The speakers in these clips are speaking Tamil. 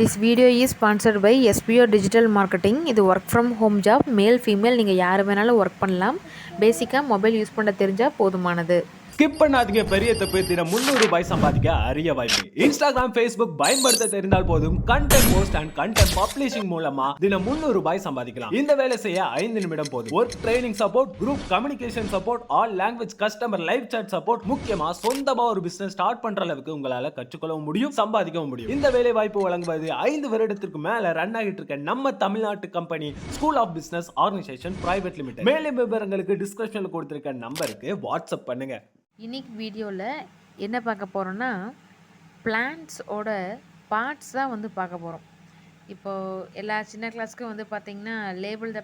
This video is sponsored by SPO Digital Marketing. இது work from home job, male female நீங்கள் யார் வேணாலும் ஒர்க் பண்ணலாம். பேசிக்காக மொபைல் யூஸ் பண்ண தெரிஞ்சால் போதுமானது. ஸ்கிப் பண்ணாதீங்க, பெரிய தப்பு. தினம் 300 ரூபாய் சம்பாதிக்க அரிய வாய்ப்பு. இன்ஸ்டாகிராம், ஃபேஸ்புக் பயன்படுத்த தெரிந்தால் போதும். Content post and content publishing மூலமா தினம் 300 ரூபாய் சம்பாதிக்கலாம். இந்த வேலை செய்ய 5 நிமிடம் போதும். Work training support, group communication support, all language customer live chat support, முக்கியமா சொந்தமா ஒரு பிசினஸ் ஸ்டார்ட் பண்ற அளவுக்கு உங்களால கற்றுக்கொள்ளவும் முடியும், சம்பாதிக்கவும் முடியும். இந்த வேலை வாய்ப்பு வழங்குவது 5 வருடத்திற்கு மேல ரன் ஆகிட்டு இருக்க நம்ம தமிழ்நாட்டு company school of business organisation private limited. மேலும் விவரங்களுக்கு டிஸ்கிரிப்ஷன்ல கொடுத்திருக்க நம்பருக்கு வாட்ஸ்அப் பண்ணுங்க. இன்னைக்கு வீடியோவில் என்ன பார்க்க போகிறோன்னா, பிளான்ட்ஸோட பார்ட்ஸ் தான் வந்து பார்க்க போகிறோம். இப்போது எல்லா சின்ன கிளாஸ்க்கும் வந்து பார்த்திங்கன்னா label the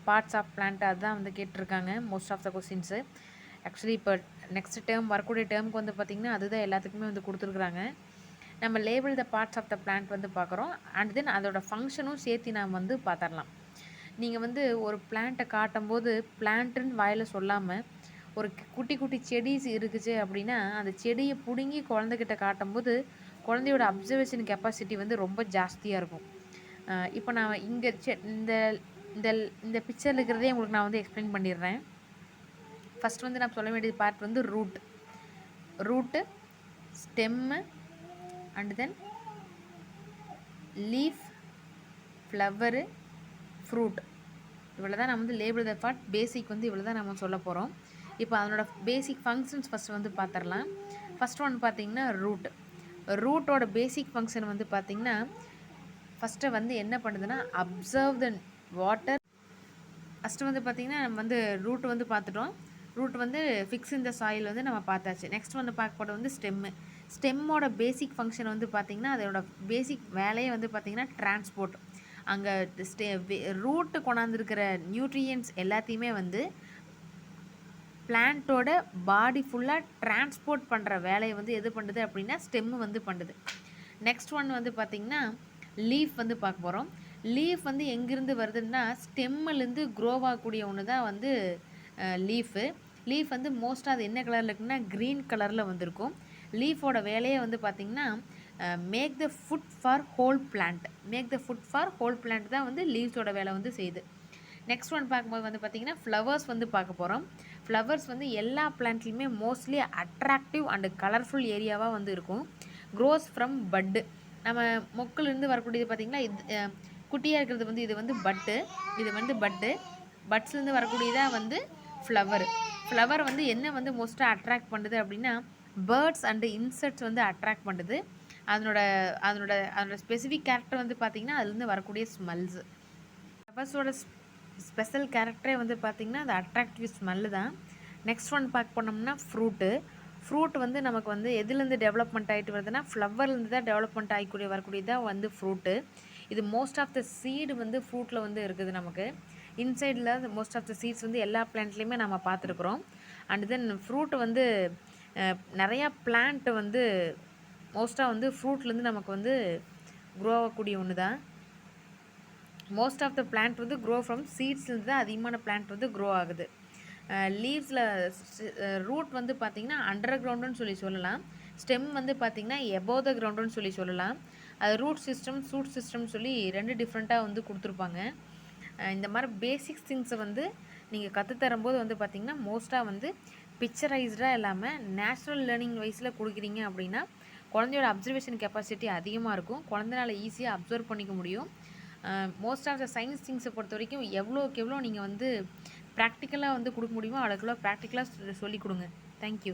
parts of plant அதுதான் வந்து கேட்டிருக்காங்க most of the questions. Actually இப்போ நெக்ஸ்ட் டேர்ம் வரக்கூடிய டேர்முக்கு வந்து பார்த்திங்கன்னா அதுதான் எல்லாத்துக்குமே வந்து கொடுத்துருக்குறாங்க. நம்ம label the parts of the plant வந்து பார்க்குறோம். அண்ட் தென் அதோட ஃபங்க்ஷனும் சேர்த்து நாம் வந்து பார்த்துடலாம். நீங்கள் வந்து ஒரு பிளான்ட்டை காட்டும்போது பிளான்ட்டுன்னு வாயில் சொல்லாமல் ஒரு குட்டி குட்டி செடிஸ் இருக்குச்சு அப்படின்னா அந்த செடியை பிடுங்கி குழந்தைகிட்ட காட்டும்போது குழந்தையோட அப்சர்வேஷன் கெப்பாசிட்டி வந்து ரொம்ப ஜாஸ்தியாக இருக்கும். இப்போ நான் இங்கே இந்த இந்த இந்த பிக்சரில் இருக்கிறதே உங்களுக்கு நான் வந்து எக்ஸ்பிளைன் பண்ணிடுறேன். ஃபஸ்ட் வந்து நான் சொல்ல வேண்டியது பார்ட் வந்து root, stem, and then leaf, flower, fruit. இவ்வளோ தான் நம்ம வந்து லேபிள் த பார்ட் பேசிக் வந்து இவ்வளோ தான் நம்ம சொல்ல போகிறோம். இப்போ அதனோட பேசிக் ஃபங்க்ஷன்ஸ் ஃபஸ்ட்டு வந்து பார்த்துடலாம். ஃபஸ்ட் ஒன் பார்த்திங்கன்னா ரூட்டோட பேசிக் ஃபங்க்ஷன் வந்து பார்த்திங்கன்னா ஃபஸ்ட்டு வந்து என்ன பண்ணுதுன்னா அப்சர்வ் த வாட்டர். ஃபஸ்ட்டு வந்து பார்த்திங்கன்னா நம்ம வந்து ரூட் வந்து பார்த்துட்டோம். ரூட் வந்து ஃபிக்ஸ் இந்த சாயில் வந்து நம்ம பார்த்தாச்சு. நெக்ஸ்ட் வந்து பார்க்க போகிறது வந்து ஸ்டெம்மோட பேசிக் ஃபங்க்ஷன் வந்து பார்த்திங்கன்னா அதோட பேசிக் வேலையை வந்து பார்த்திங்கன்னா டிரான்ஸ்போர்ட். அங்கே ரூட்டு கொண்டாந்துருக்கிற நியூட்ரியன்ஸ் எல்லாத்தையுமே வந்து பிளான்ட்டோட பாடி ஃபுல்லாக டிரான்ஸ்போர்ட் பண்ணுற வேலையை வந்து எது பண்ணுது அப்படின்னா ஸ்டெம்மு வந்து பண்ணுது. நெக்ஸ்ட் ஒன் வந்து பார்த்திங்கன்னா லீஃப் வந்து பார்க்க போகிறோம். லீஃப் வந்து எங்கேருந்து வருதுன்னா ஸ்டெம்மிலேருந்து க்ரோவ் ஆகக்கூடிய ஒன்று தான் வந்து லீஃபு. லீஃப் வந்து மோஸ்ட்டாக அது என்ன கலரில் இருக்குன்னா க்ரீன் கலரில் வந்திருக்கும். லீஃபோட வேலையை வந்து பார்த்திங்கன்னா make the food for whole plant தான் வந்து லீவ்ஸோட வேலை வந்து செய்யுது. நெக்ஸ்ட் ஒன் பார்க்கும்போது வந்து பார்த்திங்கன்னா ஃப்ளவர்ஸ் வந்து பார்க்க போகிறோம். ஃப்ளவர்ஸ் வந்து எல்லா பிளான்ட்லேயுமே மோஸ்ட்லி அட்ராக்டிவ் அண்டு கலர்ஃபுல் ஏரியாவாக வந்து இருக்கும். க்ரோஸ் ஃப்ரம் பட்டு. நம்ம மொக்கிலேருந்து வரக்கூடியது பார்த்திங்கன்னா இது குட்டியாக இருக்கிறது வந்து இது வந்து பட்டு. பட்ஸ்லேருந்து வரக்கூடியதாக வந்து ஃப்ளவர் வந்து என்ன வந்து மோஸ்ட்டாக அட்ராக்ட் பண்ணுது அப்படின்னா பேர்ட்ஸ் அண்டு இன்செக்ட்ஸ் வந்து அட்ராக்ட் பண்ணுது. அதனோட ஸ்பெசிஃபிக் கேரக்டர் வந்து பார்த்திங்கன்னா அதுலேருந்து வரக்கூடிய ஸ்மெல்ஸு. ஃப்ளவர்ஸோட ஸ்பெஷல் கேரக்டரே வந்து பார்த்திங்கன்னா அது அட்ராக்டிவ் ஸ்மெல்லு தான். நெக்ஸ்ட் ஒன் பார்க்க போனோம்னா ஃப்ரூட் வந்து நமக்கு வந்து எதுலேருந்து டெவலப்மெண்ட் ஆகிட்டு வருதுன்னா ஃப்ளவர்லேருந்து தான் டெவலப்மெண்ட் ஆகிக்கூடிய வரக்கூடியதான் வந்து ஃப்ரூட்டு. இது மோஸ்ட் ஆஃப் த சீடு வந்து ஃப்ரூட்டில் வந்து இருக்குது. நமக்கு இன்சைடில் மோஸ்ட் ஆஃப் த சீட்ஸ் வந்து எல்லா பிளான்ட்லேயுமே நம்ம பார்த்துருக்குறோம். அண்ட் தென் ஃப்ரூட் வந்து நிறையா பிளான்ட்டு வந்து மோஸ்ட்டாக வந்து ஃப்ரூட்லேருந்து நமக்கு வந்து க்ரோ ஆகக்கூடிய ஒன்று தான். மோஸ்ட் ஆஃப் த பிளான்ட் வந்து க்ரோ ஃப்ரம் சீட்ஸ்லேருந்து தான் அதிகமான பிளான்ட் வந்து க்ரோ ஆகுது. லீவ்ஸில் ரூட் வந்து பார்த்திங்கன்னா அண்டர் கிரவுண்டுன்னு சொல்லலாம். ஸ்டெம் வந்து பார்த்திங்கன்னா எபோவ் த கிரவுண்டுன்னு சொல்லலாம். அது ரூட் சிஸ்டம் சொல்லி 2 டிஃப்ரெண்ட்டாக வந்து கொடுத்துருப்பாங்க. இந்த மாதிரி பேசிக்ஸ் திங்ஸை வந்து நீங்கள் கற்றுத்தரும்போது வந்து பார்த்திங்கன்னா மோஸ்ட்டாக வந்து பிக்சரைஸ்டாக இல்லாமல் நேச்சுரல் லேர்னிங் வைஸில் கொடுக்குறீங்க அப்படின்னா குழந்தையோட அப்சர்வேஷன் கெப்பாசிட்டி அதிகமாக இருக்கும். குழந்தைனால ஈஸியாக அப்சர்வ் பண்ணிக்க முடியும். மோஸ்ட் ஆஃப் த சயின்ஸ் திங்ஸை பொறுத்த வரைக்கும் எவ்வளோக்கு எவ்வளோ நீங்கள் வந்து ப்ராக்டிக்கலாக வந்து கொடுக்க முடியுமோ அவ்வளோக்கு ப்ராக்டிக்கலாக சொல்லிக் கொடுங்க. தேங்க்யூ.